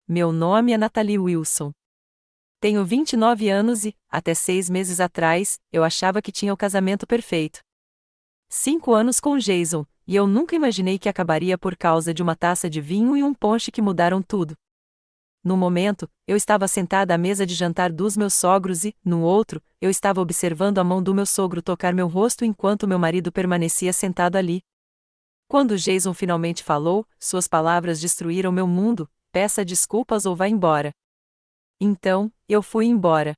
Meu nome é Natalie Wilson. Tenho 29 anos e, até 6 meses atrás, eu achava que tinha o casamento perfeito. 5 anos com Jason, e eu nunca imaginei que acabaria por causa de uma taça de vinho e um ponche que mudaram tudo. No momento, eu estava sentada à mesa de jantar dos meus sogros e, no outro, eu estava observando a mão do meu sogro tocar meu rosto enquanto meu marido permanecia sentado ali. Quando Jason finalmente falou, suas palavras destruíram meu mundo: peça desculpas ou vá embora. Então, eu fui embora.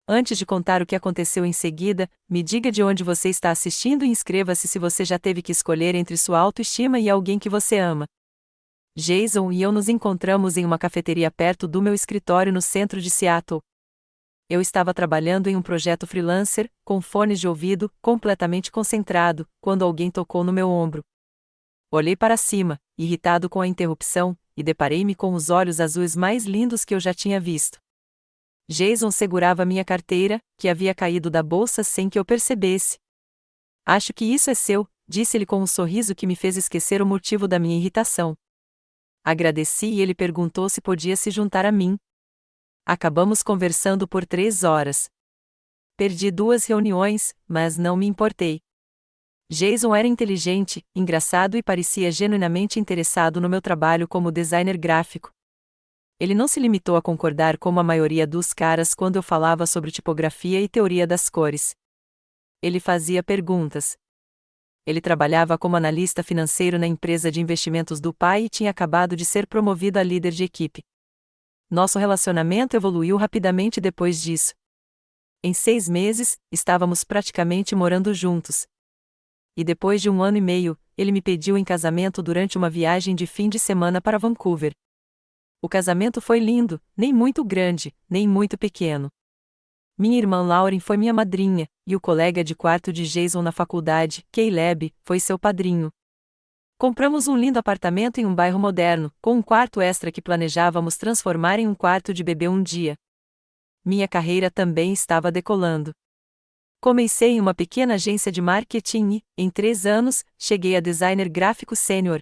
Antes de contar o que aconteceu em seguida, me diga de onde você está assistindo e inscreva-se se você já teve que escolher entre sua autoestima e alguém que você ama. Jason e eu nos encontramos em uma cafeteria perto do meu escritório no centro de Seattle. Eu estava trabalhando em um projeto freelancer, com fones de ouvido, completamente concentrado, quando alguém tocou no meu ombro. Olhei para cima, irritado com a interrupção, e deparei-me com os olhos azuis mais lindos que eu já tinha visto. Jason segurava minha carteira, que havia caído da bolsa sem que eu percebesse. Acho que isso é seu, disse-ele com um sorriso que me fez esquecer o motivo da minha irritação. Agradeci e ele perguntou se podia se juntar a mim. Acabamos conversando por 3 horas. Perdi 2 reuniões, mas não me importei. Jason era inteligente, engraçado e parecia genuinamente interessado no meu trabalho como designer gráfico. Ele não se limitou a concordar como a maioria dos caras quando eu falava sobre tipografia e teoria das cores. Ele fazia perguntas. Ele trabalhava como analista financeiro na empresa de investimentos do pai e tinha acabado de ser promovido a líder de equipe. Nosso relacionamento evoluiu rapidamente depois disso. Em 6 meses, estávamos praticamente morando juntos. E depois de 1 ano e meio, ele me pediu em casamento durante uma viagem de fim de semana para Vancouver. O casamento foi lindo, nem muito grande, nem muito pequeno. Minha irmã Lauren foi minha madrinha, e o colega de quarto de Jason na faculdade, Caleb, foi seu padrinho. Compramos um lindo apartamento em um bairro moderno, com um quarto extra que planejávamos transformar em um quarto de bebê um dia. Minha carreira também estava decolando. Comecei em uma pequena agência de marketing e, em 3 anos, cheguei a designer gráfico sênior.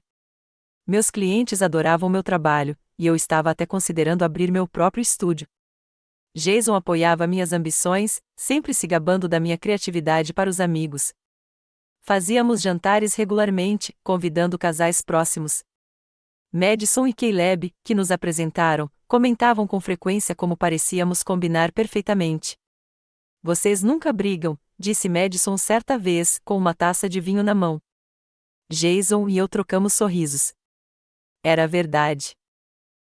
Meus clientes adoravam meu trabalho, e eu estava até considerando abrir meu próprio estúdio. Jason apoiava minhas ambições, sempre se gabando da minha criatividade para os amigos. Fazíamos jantares regularmente, convidando casais próximos. Madison e Caleb, que nos apresentaram, comentavam com frequência como parecíamos combinar perfeitamente. Vocês nunca brigam, disse Madison certa vez, com uma taça de vinho na mão. Jason e eu trocamos sorrisos. Era verdade.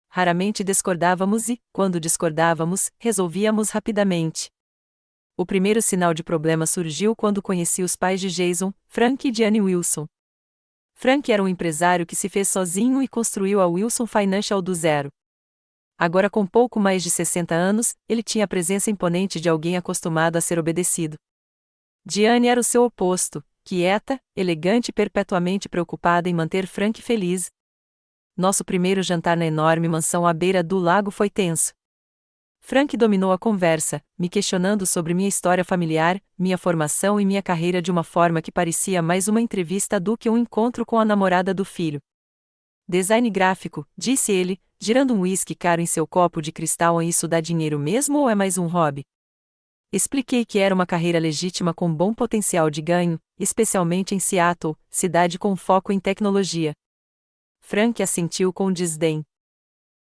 Raramente discordávamos e, quando discordávamos, resolvíamos rapidamente. O primeiro sinal de problema surgiu quando conheci os pais de Jason, Frank e Diane Wilson. Frank era um empresário que se fez sozinho e construiu a Wilson Financial do zero. Agora com pouco mais de 60 anos, ele tinha a presença imponente de alguém acostumado a ser obedecido. Diane era o seu oposto, quieta, elegante e perpetuamente preocupada em manter Frank feliz. Nosso primeiro jantar na enorme mansão à beira do lago foi tenso. Frank dominou a conversa, me questionando sobre minha história familiar, minha formação e minha carreira de uma forma que parecia mais uma entrevista do que um encontro com a namorada do filho. Design gráfico, disse ele, girando um uísque caro em seu copo de cristal. Isso dá dinheiro mesmo ou é mais um hobby? Expliquei que era uma carreira legítima com bom potencial de ganho, especialmente em Seattle, cidade com foco em tecnologia. Frank assentiu com desdém.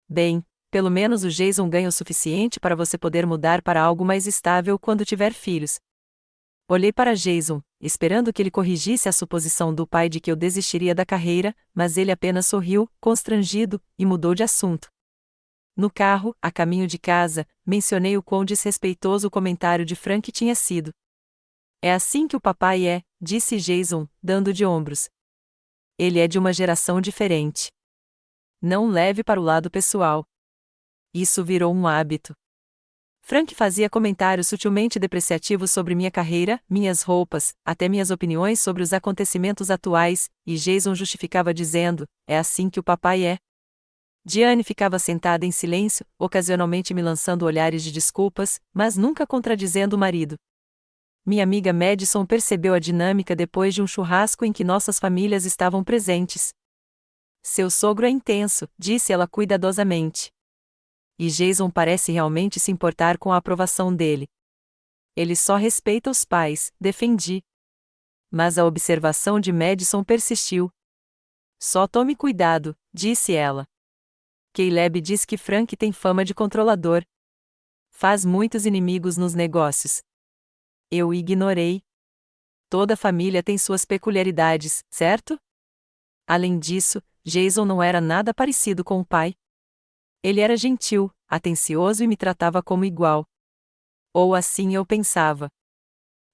Bem, pelo menos o Jason ganha o suficiente para você poder mudar para algo mais estável quando tiver filhos. Olhei para Jason, esperando que ele corrigisse a suposição do pai de que eu desistiria da carreira, mas ele apenas sorriu, constrangido, e mudou de assunto. No carro, a caminho de casa, mencionei o quão desrespeitoso o comentário de Frank tinha sido. É assim que o papai é, disse Jason, dando de ombros. Ele é de uma geração diferente. Não leve para o lado pessoal. Isso virou um hábito. Frank fazia comentários sutilmente depreciativos sobre minha carreira, minhas roupas, até minhas opiniões sobre os acontecimentos atuais, e Jason justificava dizendo: é assim que o papai é. Diane ficava sentada em silêncio, ocasionalmente me lançando olhares de desculpas, mas nunca contradizendo o marido. Minha amiga Madison percebeu a dinâmica depois de um churrasco em que nossas famílias estavam presentes. Seu sogro é intenso, disse ela cuidadosamente. E Jason parece realmente se importar com a aprovação dele. Ele só respeita os pais, defendi. Mas a observação de Madison persistiu. Só tome cuidado, disse ela. Caleb diz que Frank tem fama de controlador. Faz muitos inimigos nos negócios. Eu ignorei. Toda família tem suas peculiaridades, certo? Além disso, Jason não era nada parecido com o pai. Ele era gentil, atencioso e me tratava como igual. Ou assim eu pensava.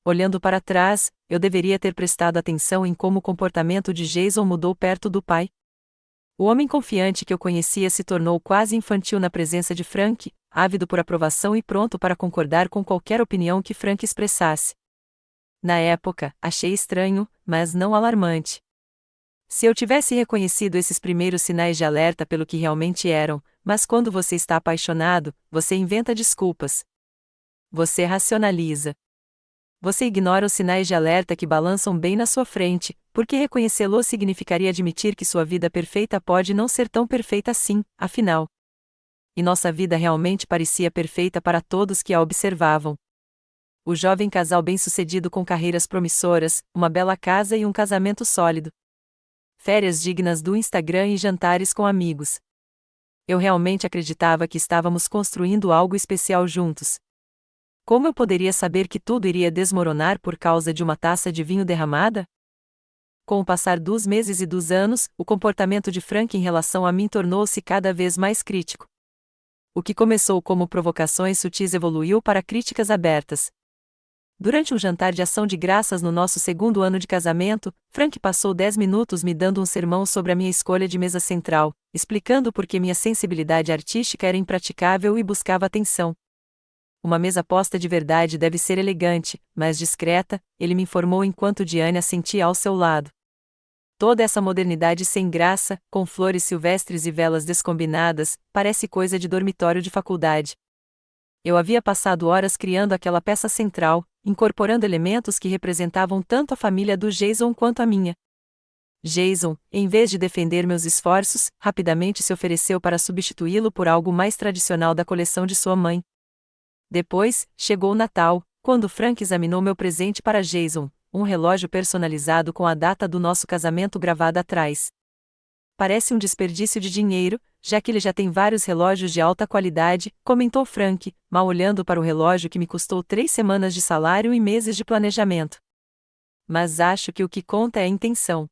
Olhando para trás, eu deveria ter prestado atenção em como o comportamento de Jason mudou perto do pai. O homem confiante que eu conhecia se tornou quase infantil na presença de Frank, ávido por aprovação e pronto para concordar com qualquer opinião que Frank expressasse. Na época, achei estranho, mas não alarmante. Se eu tivesse reconhecido esses primeiros sinais de alerta pelo que realmente eram, mas quando você está apaixonado, você inventa desculpas. Você racionaliza. Você ignora os sinais de alerta que balançam bem na sua frente, porque reconhecê-los significaria admitir que sua vida perfeita pode não ser tão perfeita assim, afinal. E nossa vida realmente parecia perfeita para todos que a observavam. O jovem casal bem-sucedido com carreiras promissoras, uma bela casa e um casamento sólido. Férias dignas do Instagram e jantares com amigos. Eu realmente acreditava que estávamos construindo algo especial juntos. Como eu poderia saber que tudo iria desmoronar por causa de uma taça de vinho derramada? Com o passar dos meses e dos anos, o comportamento de Frank em relação a mim tornou-se cada vez mais crítico. O que começou como provocações sutis evoluiu para críticas abertas. Durante um jantar de ação de graças no nosso segundo ano de casamento, Frank passou 10 minutos me dando um sermão sobre a minha escolha de mesa central, explicando por que minha sensibilidade artística era impraticável e buscava atenção. Uma mesa posta de verdade deve ser elegante, mas discreta, ele me informou enquanto Diane assentia ao seu lado. Toda essa modernidade sem graça, com flores silvestres e velas descombinadas, parece coisa de dormitório de faculdade. Eu havia passado horas criando aquela peça central, incorporando elementos que representavam tanto a família do Jason quanto a minha. Jason, em vez de defender meus esforços, rapidamente se ofereceu para substituí-lo por algo mais tradicional da coleção de sua mãe. Depois, chegou o Natal, quando Frank examinou meu presente para Jason, um relógio personalizado com a data do nosso casamento gravada atrás. Parece um desperdício de dinheiro, já que ele já tem vários relógios de alta qualidade, comentou Frank, mal olhando para o relógio que me custou 3 semanas de salário e meses de planejamento. Mas acho que o que conta é a intenção.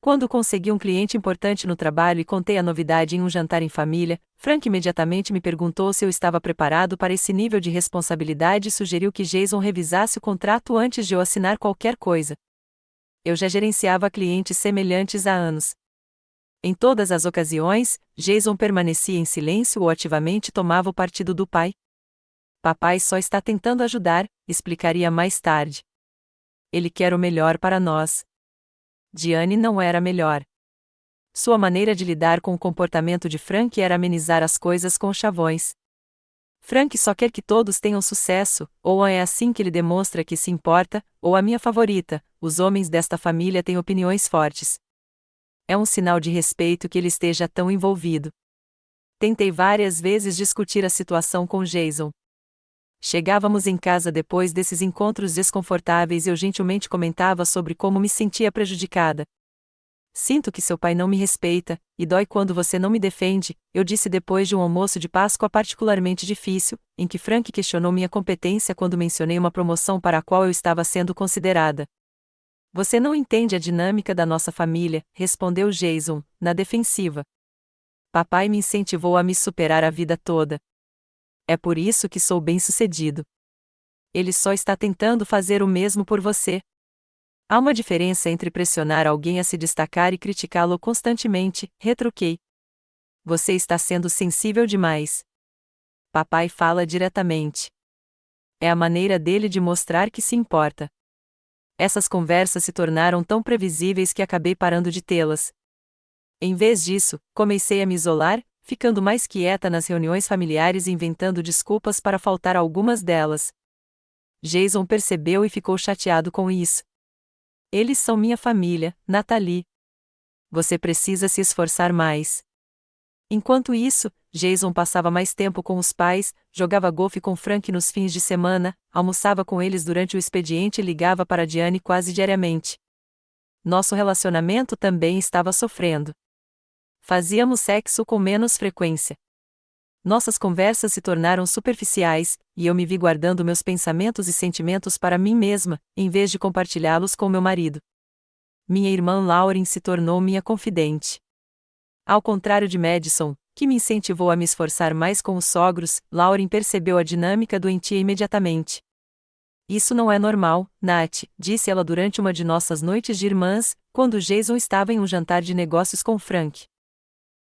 Quando consegui um cliente importante no trabalho e contei a novidade em um jantar em família, Frank imediatamente me perguntou se eu estava preparado para esse nível de responsabilidade e sugeriu que Jason revisasse o contrato antes de eu assinar qualquer coisa. Eu já gerenciava clientes semelhantes há anos. Em todas as ocasiões, Jason permanecia em silêncio ou ativamente tomava o partido do pai. Papai só está tentando ajudar, explicaria mais tarde. Ele quer o melhor para nós. Diane não era melhor. Sua maneira de lidar com o comportamento de Frank era amenizar as coisas com chavões. Frank só quer que todos tenham sucesso, ou é assim que ele demonstra que se importa, ou a minha favorita, os homens desta família têm opiniões fortes. É um sinal de respeito que ele esteja tão envolvido. Tentei várias vezes discutir a situação com Jason. Chegávamos em casa depois desses encontros desconfortáveis e eu gentilmente comentava sobre como me sentia prejudicada. Sinto que seu pai não me respeita, e dói quando você não me defende, eu disse depois de um almoço de Páscoa particularmente difícil, em que Frank questionou minha competência quando mencionei uma promoção para a qual eu estava sendo considerada. Você não entende a dinâmica da nossa família, respondeu Jason, na defensiva. Papai me incentivou a me superar a vida toda. É por isso que sou bem-sucedido. Ele só está tentando fazer o mesmo por você. Há uma diferença entre pressionar alguém a se destacar e criticá-lo constantemente, retruquei. Você está sendo sensível demais. Papai fala diretamente. É a maneira dele de mostrar que se importa. Essas conversas se tornaram tão previsíveis que acabei parando de tê-las. Em vez disso, comecei a me isolar, ficando mais quieta nas reuniões familiares e inventando desculpas para faltar a algumas delas. Jason percebeu e ficou chateado com isso. Eles são minha família, Natalie. Você precisa se esforçar mais. Enquanto isso, Jason passava mais tempo com os pais, jogava golfe com Frank nos fins de semana, almoçava com eles durante o expediente e ligava para Diane quase diariamente. Nosso relacionamento também estava sofrendo. Fazíamos sexo com menos frequência. Nossas conversas se tornaram superficiais, e eu me vi guardando meus pensamentos e sentimentos para mim mesma, em vez de compartilhá-los com meu marido. Minha irmã Lauren se tornou minha confidente. Ao contrário de Madison, que me incentivou a me esforçar mais com os sogros, Lauren percebeu a dinâmica doentia imediatamente. Isso não é normal, Nath, disse ela durante uma de nossas noites de irmãs, quando Jason estava em um jantar de negócios com Frank.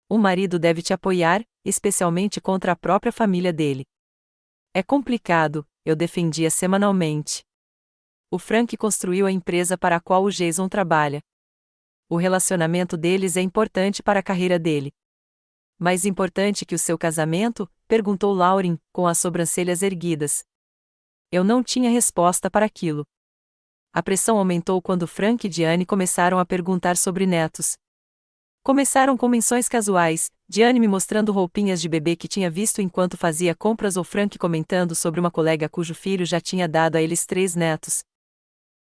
O marido deve te apoiar, especialmente contra a própria família dele. É complicado, eu defendia semanalmente. O Frank construiu a empresa para a qual o Jason trabalha. O relacionamento deles é importante para a carreira dele. Mais importante que o seu casamento? Perguntou Lauren, com as sobrancelhas erguidas. Eu não tinha resposta para aquilo. A pressão aumentou quando Frank e Diane começaram a perguntar sobre netos. Começaram com menções casuais, Diane me mostrando roupinhas de bebê que tinha visto enquanto fazia compras ou Frank comentando sobre uma colega cujo filho já tinha dado a eles 3 netos.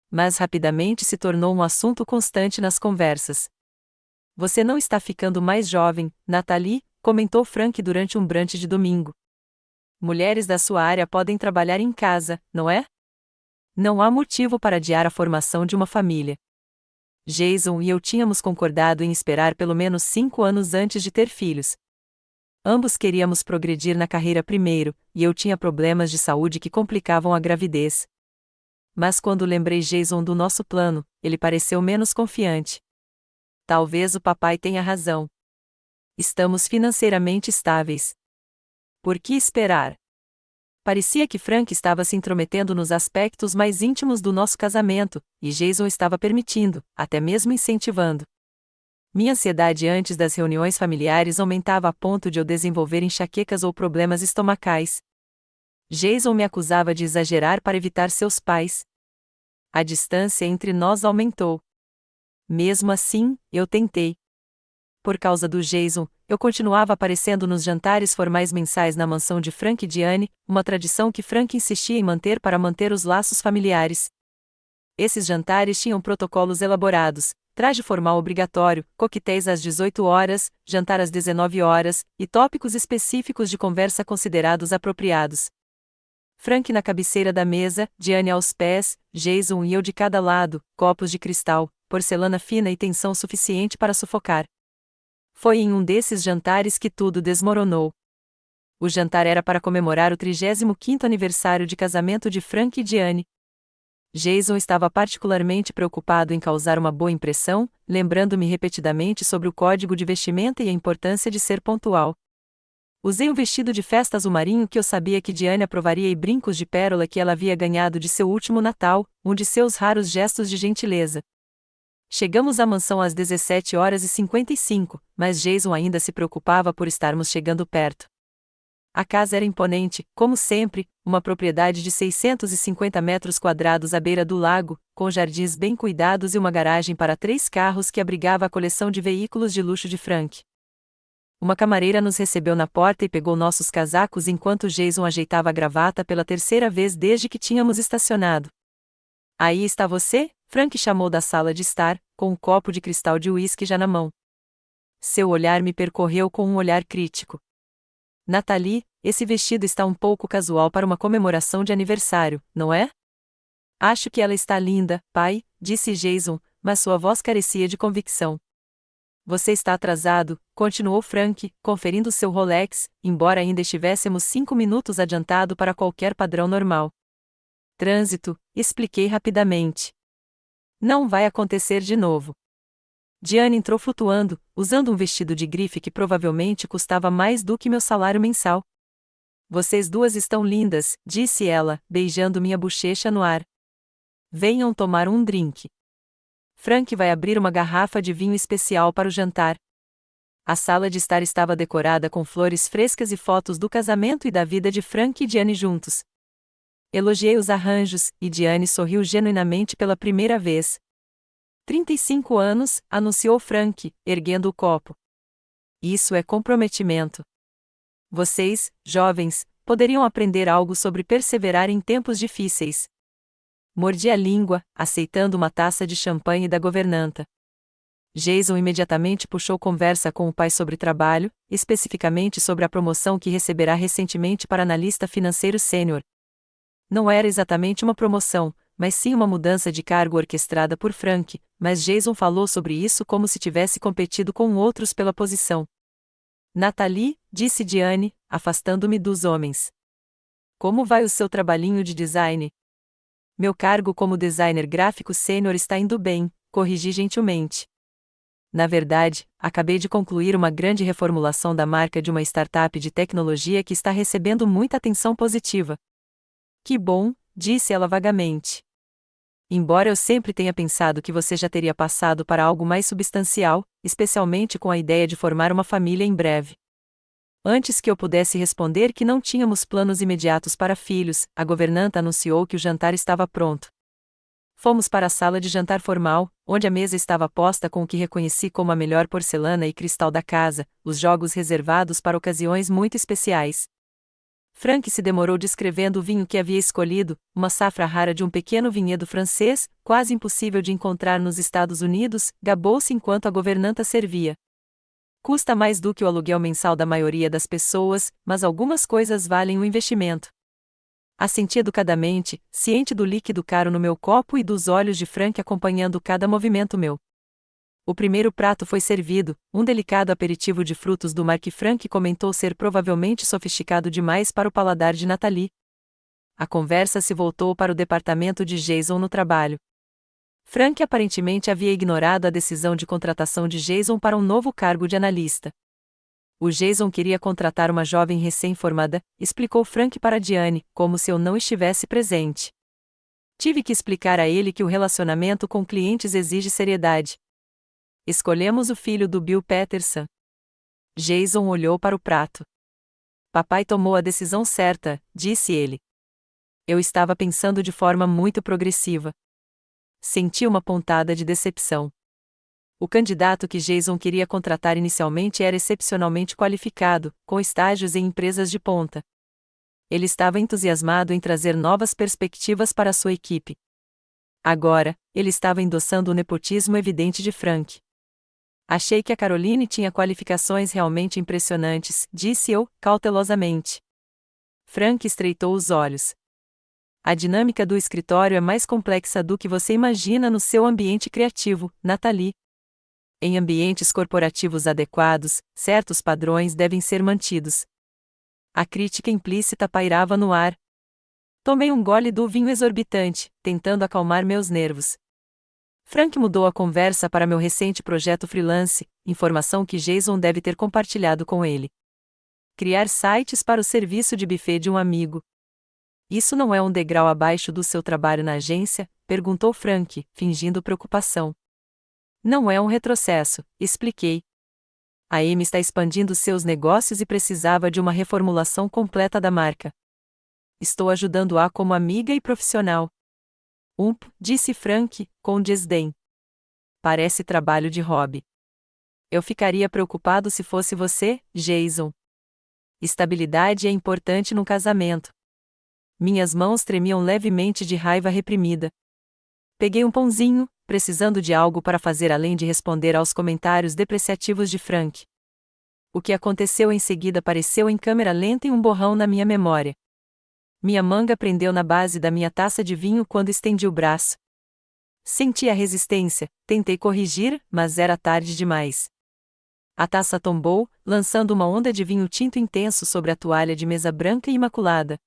Mas rapidamente se tornou um assunto constante nas conversas. Você não está ficando mais jovem, Natalie, comentou Frank durante um brunch de domingo. Mulheres da sua área podem trabalhar em casa, não é? Não há motivo para adiar a formação de uma família. Jason e eu tínhamos concordado em esperar pelo menos 5 anos antes de ter filhos. Ambos queríamos progredir na carreira primeiro, e eu tinha problemas de saúde que complicavam a gravidez. Mas quando lembrei Jason do nosso plano, ele pareceu menos confiante. Talvez o papai tenha razão. Estamos financeiramente estáveis. Por que esperar? Parecia que Frank estava se intrometendo nos aspectos mais íntimos do nosso casamento, e Jason estava permitindo, até mesmo incentivando. Minha ansiedade antes das reuniões familiares aumentava a ponto de eu desenvolver enxaquecas ou problemas estomacais. Jason me acusava de exagerar para evitar seus pais. A distância entre nós aumentou. Mesmo assim, eu tentei. Por causa do Jason, eu continuava aparecendo nos jantares formais mensais na mansão de Frank e Diane, uma tradição que Frank insistia em manter para manter os laços familiares. Esses jantares tinham protocolos elaborados, traje formal obrigatório, coquetéis às 18 horas, jantar às 19 horas, e tópicos específicos de conversa considerados apropriados. Frank na cabeceira da mesa, Diane aos pés, Jason e eu de cada lado, copos de cristal, porcelana fina e tensão suficiente para sufocar. Foi em um desses jantares que tudo desmoronou. O jantar era para comemorar o 35º aniversário de casamento de Frank e Diane. Jason estava particularmente preocupado em causar uma boa impressão, lembrando-me repetidamente sobre o código de vestimenta e a importância de ser pontual. Usei um vestido de festa azul marinho que eu sabia que Diane aprovaria e brincos de pérola que ela havia ganhado de seu último Natal, um de seus raros gestos de gentileza. Chegamos à mansão às 17h55, mas Jason ainda se preocupava por estarmos chegando perto. A casa era imponente, como sempre, uma propriedade de 650 metros quadrados à beira do lago, com jardins bem cuidados e uma garagem para 3 carros que abrigava a coleção de veículos de luxo de Frank. Uma camareira nos recebeu na porta e pegou nossos casacos enquanto Jason ajeitava a gravata pela 3ª vez desde que tínhamos estacionado. Aí está você? Frank chamou da sala de estar, com um copo de cristal de uísque já na mão. Seu olhar me percorreu com um olhar crítico. Natalie, esse vestido está um pouco casual para uma comemoração de aniversário, não é? Acho que ela está linda, pai, disse Jason, mas sua voz carecia de convicção. Você está atrasado, continuou Frank, conferindo seu Rolex, embora ainda estivéssemos 5 minutos adiantado para qualquer padrão normal. Trânsito, expliquei rapidamente. Não vai acontecer de novo. Diane entrou flutuando, usando um vestido de grife que provavelmente custava mais do que meu salário mensal. Vocês duas estão lindas, disse ela, beijando minha bochecha no ar. Venham tomar um drink. Frank vai abrir uma garrafa de vinho especial para o jantar. A sala de estar estava decorada com flores frescas e fotos do casamento e da vida de Frank e Diane juntos. Elogiei os arranjos, e Diane sorriu genuinamente pela primeira vez. 35 anos, anunciou Frank, erguendo o copo. Isso é comprometimento. Vocês, jovens, poderiam aprender algo sobre perseverar em tempos difíceis. Mordi a língua, aceitando uma taça de champanhe da governanta. Jason imediatamente puxou conversa com o pai sobre trabalho, especificamente sobre a promoção que receberá recentemente para analista financeiro sênior. Não era exatamente uma promoção, mas sim uma mudança de cargo orquestrada por Frank, mas Jason falou sobre isso como se tivesse competido com outros pela posição. Nathalie, disse Diane, afastando-me dos homens. Como vai o seu trabalhinho de design? Meu cargo como designer gráfico sênior está indo bem, corrigi gentilmente. Na verdade, acabei de concluir uma grande reformulação da marca de uma startup de tecnologia que está recebendo muita atenção positiva. Que bom, disse ela vagamente. Embora eu sempre tenha pensado que você já teria passado para algo mais substancial, especialmente com a ideia de formar uma família em breve. Antes que eu pudesse responder que não tínhamos planos imediatos para filhos, a governanta anunciou que o jantar estava pronto. Fomos para a sala de jantar formal, onde a mesa estava posta com o que reconheci como a melhor porcelana e cristal da casa, os jogos reservados para ocasiões muito especiais. Frank se demorou descrevendo o vinho que havia escolhido, uma safra rara de um pequeno vinhedo francês, quase impossível de encontrar nos Estados Unidos, gabou-se enquanto a governanta servia. Custa mais do que o aluguel mensal da maioria das pessoas, mas algumas coisas valem o investimento. Assenti educadamente, ciente do líquido caro no meu copo e dos olhos de Frank acompanhando cada movimento meu. O primeiro prato foi servido, um delicado aperitivo de frutos do mar que Frank comentou ser provavelmente sofisticado demais para o paladar de Nathalie. A conversa se voltou para o departamento de Jason no trabalho. Frank aparentemente havia ignorado a decisão de contratação de Jason para um novo cargo de analista. O Jason queria contratar uma jovem recém-formada, explicou Frank para Diane, como se eu não estivesse presente. Tive que explicar a ele que o relacionamento com clientes exige seriedade. Escolhemos o filho do Bill Peterson. Jason olhou para o prato. Papai tomou a decisão certa, disse ele. Eu estava pensando de forma muito progressiva. Senti uma pontada de decepção. O candidato que Jason queria contratar inicialmente era excepcionalmente qualificado, com estágios em empresas de ponta. Ele estava entusiasmado em trazer novas perspectivas para sua equipe. Agora, ele estava endossando o nepotismo evidente de Frank. Achei que a Caroline tinha qualificações realmente impressionantes, disse eu, cautelosamente. Frank estreitou os olhos. A dinâmica do escritório é mais complexa do que você imagina no seu ambiente criativo, Nathalie. Em ambientes corporativos adequados, certos padrões devem ser mantidos. A crítica implícita pairava no ar. Tomei um gole do vinho exorbitante, tentando acalmar meus nervos. Frank mudou a conversa para meu recente projeto freelance, informação que Jason deve ter compartilhado com ele. Criar sites para o serviço de buffet de um amigo. Isso não é um degrau abaixo do seu trabalho na agência? Perguntou Frank, fingindo preocupação. Não é um retrocesso, expliquei. A Amy está expandindo seus negócios e precisava de uma reformulação completa da marca. Estou ajudando-a como amiga e profissional. Disse Frank, com desdém. Parece trabalho de hobby. Eu ficaria preocupado se fosse você, Jason. Estabilidade é importante num casamento. Minhas mãos tremiam levemente de raiva reprimida. Peguei um pãozinho, precisando de algo para fazer além de responder aos comentários depreciativos de Frank. O que aconteceu em seguida apareceu em câmera lenta e um borrão na minha memória. Minha manga prendeu na base da minha taça de vinho quando estendi o braço. Senti a resistência, tentei corrigir, mas era tarde demais. A taça tombou, lançando uma onda de vinho tinto intenso sobre a toalha de mesa branca e imaculada.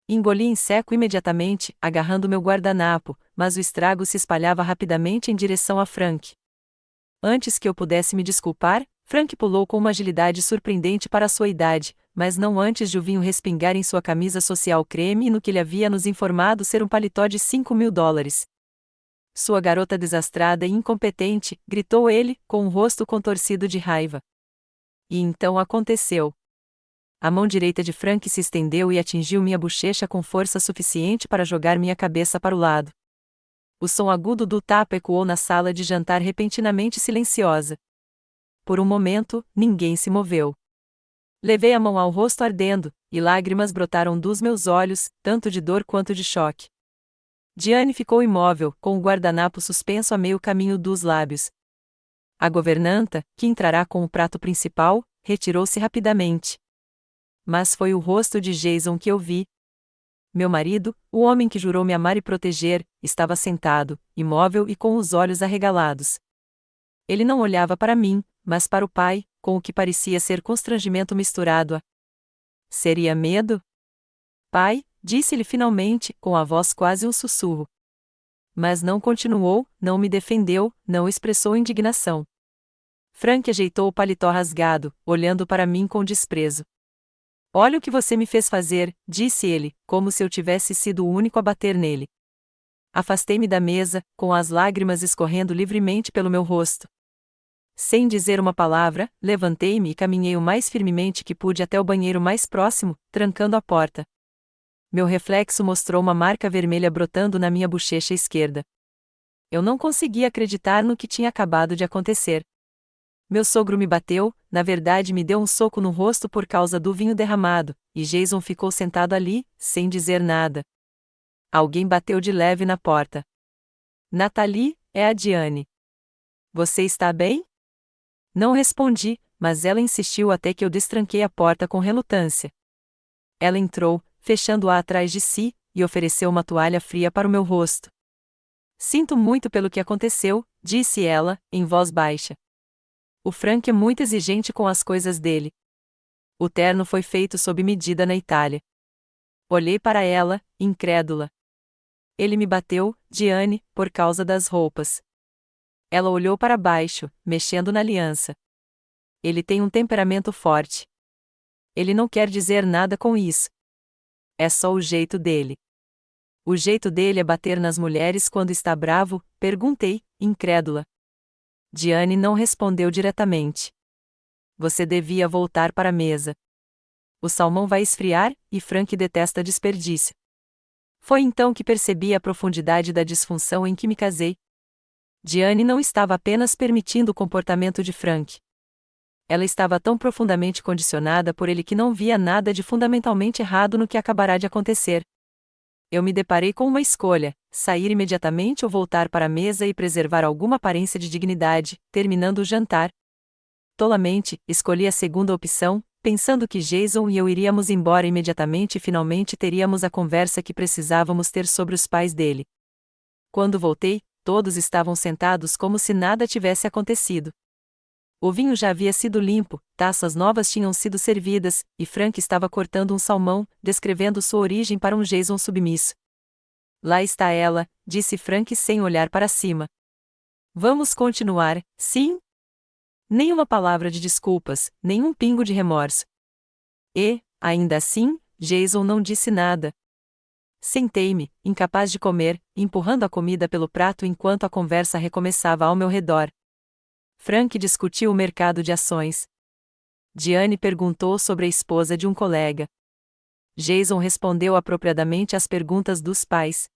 Engoli em seco imediatamente, agarrando meu guardanapo, mas o estrago se espalhava rapidamente em direção a Frank. Antes que eu pudesse me desculpar, Frank pulou com uma agilidade surpreendente para sua idade, mas não antes de o vinho respingar em sua camisa social creme e no que ele havia nos informado ser um paletó de $5.000. Sua garota desastrada e incompetente, gritou ele, com o rosto contorcido de raiva. E então aconteceu. A mão direita de Frank se estendeu e atingiu minha bochecha com força suficiente para jogar minha cabeça para o lado. O som agudo do tapa ecoou na sala de jantar repentinamente silenciosa. Por um momento, ninguém se moveu. Levei a mão ao rosto ardendo, e lágrimas brotaram dos meus olhos, tanto de dor quanto de choque. Diane ficou imóvel, com o guardanapo suspenso a meio caminho dos lábios. A governanta, que entrará com o prato principal, retirou-se rapidamente. Mas foi o rosto de Jason que eu vi. Meu marido, o homem que jurou me amar e proteger, estava sentado, imóvel e com os olhos arregalados. Ele não olhava para mim, mas para o pai, com o que parecia ser constrangimento misturado a... Seria medo? Pai, disse-lhe finalmente, com a voz quase um sussurro. Mas não continuou, não me defendeu, não expressou indignação. Frank ajeitou o paletó rasgado, olhando para mim com desprezo. Olha o que você me fez fazer, disse ele, como se eu tivesse sido o único a bater nele. Afastei-me da mesa, com as lágrimas escorrendo livremente pelo meu rosto. Sem dizer uma palavra, levantei-me e caminhei o mais firmemente que pude até o banheiro mais próximo, trancando a porta. Meu reflexo mostrou uma marca vermelha brotando na minha bochecha esquerda. Eu não conseguia acreditar no que tinha acabado de acontecer. Meu sogro me bateu, na verdade me deu um soco no rosto por causa do vinho derramado, e Jason ficou sentado ali, sem dizer nada. Alguém bateu de leve na porta. Nathalie, é a Diane. Você está bem? Não respondi, mas ela insistiu até que eu destranquei a porta com relutância. Ela entrou, fechando-a atrás de si, e ofereceu uma toalha fria para o meu rosto. Sinto muito pelo que aconteceu, disse ela, em voz baixa. O Frank é muito exigente com as coisas dele. O terno foi feito sob medida na Itália. Olhei para ela, incrédula. Ele me bateu, Diane, por causa das roupas. Ela olhou para baixo, mexendo na aliança. Ele tem um temperamento forte. Ele não quer dizer nada com isso. É só o jeito dele. O jeito dele é bater nas mulheres quando está bravo? Perguntei, incrédula. Diane não respondeu diretamente. Você devia voltar para a mesa. O salmão vai esfriar, e Frank detesta desperdício. Foi então que percebi a profundidade da disfunção em que me casei. Diane não estava apenas permitindo o comportamento de Frank. Ela estava tão profundamente condicionada por ele que não via nada de fundamentalmente errado no que acabará de acontecer. Eu me deparei com uma escolha: sair imediatamente ou voltar para a mesa e preservar alguma aparência de dignidade, terminando o jantar. Tolamente, escolhi a segunda opção, pensando que Jason e eu iríamos embora imediatamente e finalmente teríamos a conversa que precisávamos ter sobre os pais dele. Quando voltei, todos estavam sentados como se nada tivesse acontecido. O vinho já havia sido limpo, taças novas tinham sido servidas, e Frank estava cortando um salmão, descrevendo sua origem para um Jason submisso. Lá está ela, disse Frank sem olhar para cima. Vamos continuar, sim? Nenhuma palavra de desculpas, nenhum pingo de remorso. E, ainda assim, Jason não disse nada. Sentei-me, incapaz de comer, empurrando a comida pelo prato enquanto a conversa recomeçava ao meu redor. Frank discutiu o mercado de ações. Diane perguntou sobre a esposa de um colega. Jason respondeu apropriadamente às perguntas dos pais.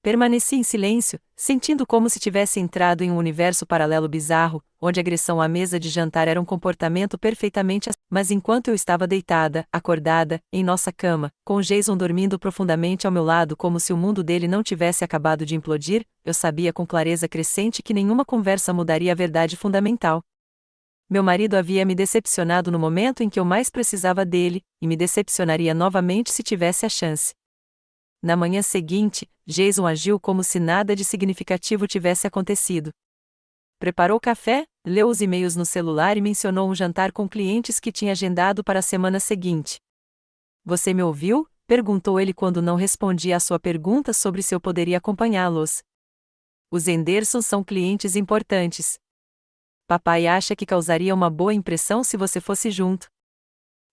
Permaneci em silêncio, sentindo como se tivesse entrado em um universo paralelo bizarro, onde a agressão à mesa de jantar era um comportamento perfeitamente mas enquanto eu estava deitada, acordada, em nossa cama, com Jason dormindo profundamente ao meu lado como se o mundo dele não tivesse acabado de implodir, eu sabia com clareza crescente que nenhuma conversa mudaria a verdade fundamental. Meu marido havia me decepcionado no momento em que eu mais precisava dele, e me decepcionaria novamente se tivesse a chance. Na manhã seguinte, Jason agiu como se nada de significativo tivesse acontecido. Preparou café, leu os e-mails no celular e mencionou um jantar com clientes que tinha agendado para a semana seguinte. Você me ouviu? Perguntou ele quando não respondi à sua pergunta sobre se eu poderia acompanhá-los. Os Henderson são clientes importantes. Papai acha que causaria uma boa impressão se você fosse junto.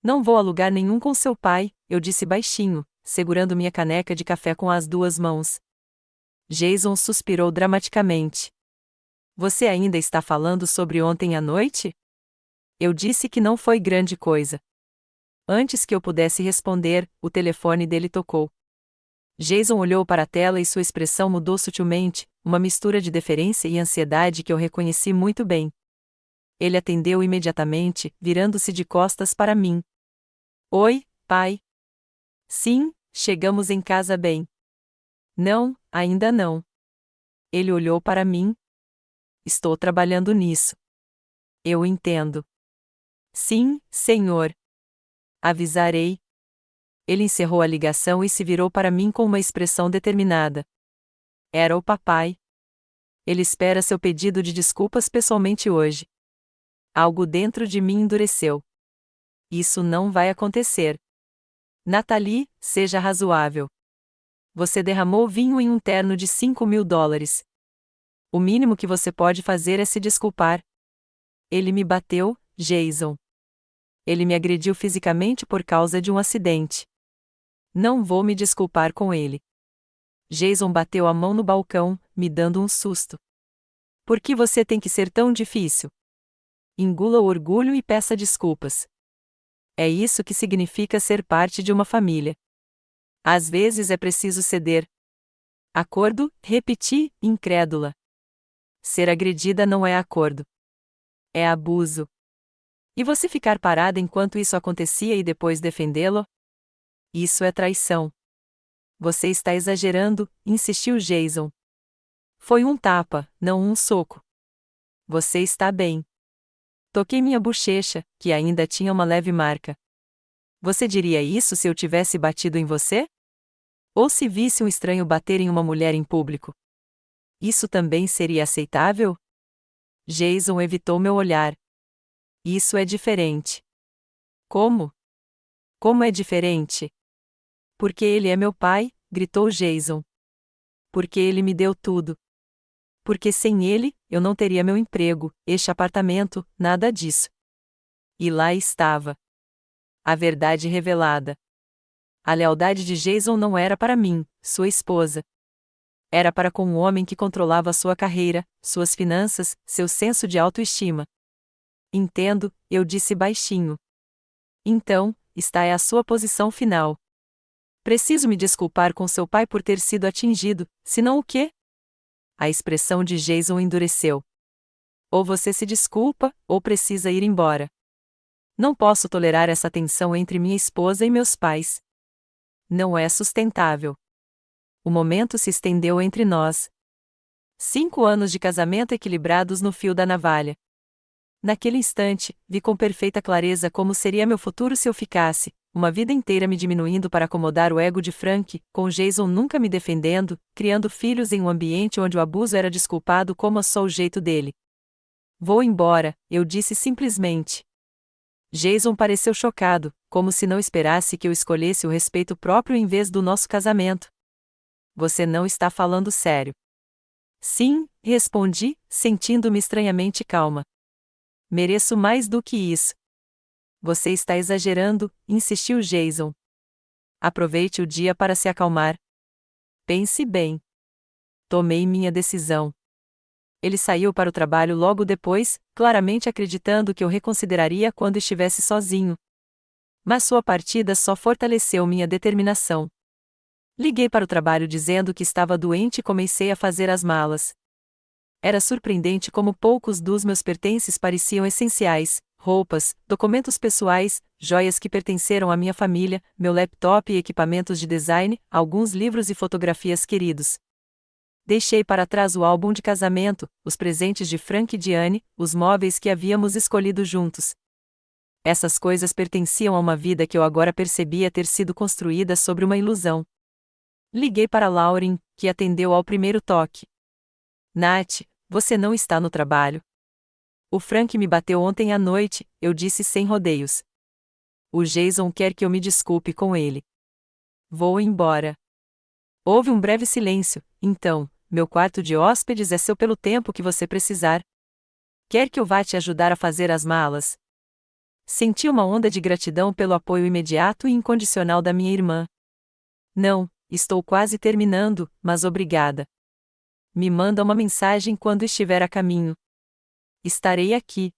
Não vou a lugar nenhum com seu pai, eu disse baixinho, segurando minha caneca de café com as duas mãos. Jason suspirou dramaticamente. Você ainda está falando sobre ontem à noite? Eu disse que não foi grande coisa. Antes que eu pudesse responder, o telefone dele tocou. Jason olhou para a tela e sua expressão mudou sutilmente, uma mistura de deferência e ansiedade que eu reconheci muito bem. Ele atendeu imediatamente, virando-se de costas para mim. Oi, pai. Sim, chegamos em casa bem. Não, ainda não. Ele olhou para mim. Estou trabalhando nisso. Eu entendo. Sim, senhor. Avisarei. Ele encerrou a ligação e se virou para mim com uma expressão determinada. Era o papai. Ele espera seu pedido de desculpas pessoalmente hoje. Algo dentro de mim endureceu. Isso não vai acontecer. Nathalie, seja razoável. Você derramou vinho em um terno de $5.000. O mínimo que você pode fazer é se desculpar. Ele me bateu, Jason. Ele me agrediu fisicamente por causa de um acidente. Não vou me desculpar com ele. Jason bateu a mão no balcão, me dando um susto. Por que você tem que ser tão difícil? Engula o orgulho e peça desculpas. É isso que significa ser parte de uma família. Às vezes é preciso ceder. Acordo, repeti, incrédula. Ser agredida não é acordo. É abuso. E você ficar parada enquanto isso acontecia e depois defendê-lo? Isso é traição. Você está exagerando, insistiu Jason. Foi um tapa, não um soco. Você está bem. Toquei minha bochecha, que ainda tinha uma leve marca. Você diria isso se eu tivesse batido em você? Ou se visse um estranho bater em uma mulher em público? Isso também seria aceitável? Jason evitou meu olhar. Isso é diferente. Como? Como é diferente? Porque ele é meu pai, gritou Jason. Porque ele me deu tudo. Porque sem ele, eu não teria meu emprego, este apartamento, nada disso. E lá estava. A verdade revelada. A lealdade de Jason não era para mim, sua esposa. Era para com um homem que controlava sua carreira, suas finanças, seu senso de autoestima. Entendo, eu disse baixinho. Então, esta é a sua posição final. Preciso me desculpar com seu pai por ter sido atingido, senão o quê? A expressão de Jason endureceu. Ou você se desculpa, ou precisa ir embora. Não posso tolerar essa tensão entre minha esposa e meus pais. Não é sustentável. O momento se estendeu entre nós. 5 anos de casamento equilibrados no fio da navalha. Naquele instante, vi com perfeita clareza como seria meu futuro se eu ficasse, uma vida inteira me diminuindo para acomodar o ego de Frank, com Jason nunca me defendendo, criando filhos em um ambiente onde o abuso era desculpado como só o jeito dele. Vou embora, eu disse simplesmente. Jason pareceu chocado, como se não esperasse que eu escolhesse o respeito próprio em vez do nosso casamento. Você não está falando sério. Sim, respondi, sentindo-me estranhamente calma. Mereço mais do que isso. Você está exagerando, insistiu Jason. Aproveite o dia para se acalmar. Pense bem. Tomei minha decisão. Ele saiu para o trabalho logo depois, claramente acreditando que eu reconsideraria quando estivesse sozinho. Mas sua partida só fortaleceu minha determinação. Liguei para o trabalho dizendo que estava doente e comecei a fazer as malas. Era surpreendente como poucos dos meus pertences pareciam essenciais: roupas, documentos pessoais, joias que pertenceram à minha família, meu laptop e equipamentos de design, alguns livros e fotografias queridos. Deixei para trás o álbum de casamento, os presentes de Frank e Diane, os móveis que havíamos escolhido juntos. Essas coisas pertenciam a uma vida que eu agora percebia ter sido construída sobre uma ilusão. Liguei para Lauren, que atendeu ao primeiro toque. Nath, você não está no trabalho. O Frank me bateu ontem à noite, eu disse sem rodeios. O Jason quer que eu me desculpe com ele. Vou embora. Houve um breve silêncio. Então, meu quarto de hóspedes é seu pelo tempo que você precisar. Quer que eu vá te ajudar a fazer as malas? Senti uma onda de gratidão pelo apoio imediato e incondicional da minha irmã. Não, estou quase terminando, mas obrigada. Me manda uma mensagem quando estiver a caminho. Estarei aqui.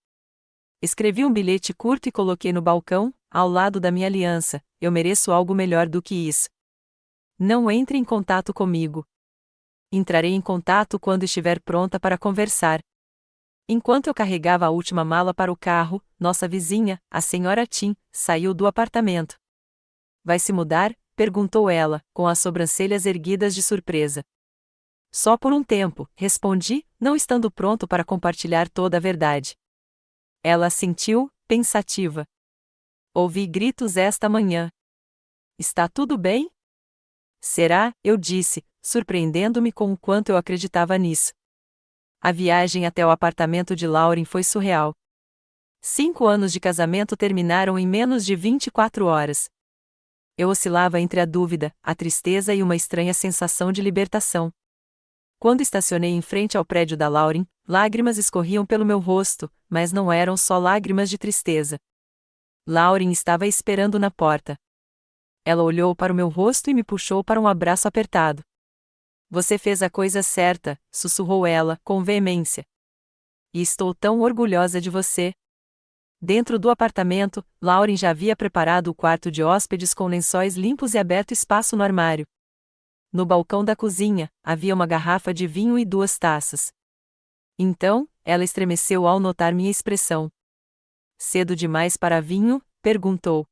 Escrevi um bilhete curto e coloquei no balcão, ao lado da minha aliança. Eu mereço algo melhor do que isso. Não entre em contato comigo. Entrarei em contato quando estiver pronta para conversar. Enquanto eu carregava a última mala para o carro, nossa vizinha, a senhora Tim, saiu do apartamento. Vai se mudar? Perguntou ela, com as sobrancelhas erguidas de surpresa. Só por um tempo, respondi, não estando pronto para compartilhar toda a verdade. Ela assentiu, pensativa. Ouvi gritos esta manhã. Está tudo bem? Será? Eu disse, surpreendendo-me com o quanto eu acreditava nisso. A viagem até o apartamento de Lauren foi surreal. 5 anos de casamento terminaram em menos de 24 horas. Eu oscilava entre a dúvida, a tristeza e uma estranha sensação de libertação. Quando estacionei em frente ao prédio da Lauren, lágrimas escorriam pelo meu rosto, mas não eram só lágrimas de tristeza. Lauren estava esperando na porta. Ela olhou para o meu rosto e me puxou para um abraço apertado. Você fez a coisa certa, sussurrou ela, com veemência. E estou tão orgulhosa de você. Dentro do apartamento, Lauren já havia preparado o quarto de hóspedes com lençóis limpos e aberto espaço no armário. No balcão da cozinha, havia uma garrafa de vinho e 2 taças. Então, ela estremeceu ao notar minha expressão. Cedo demais para vinho? Perguntou.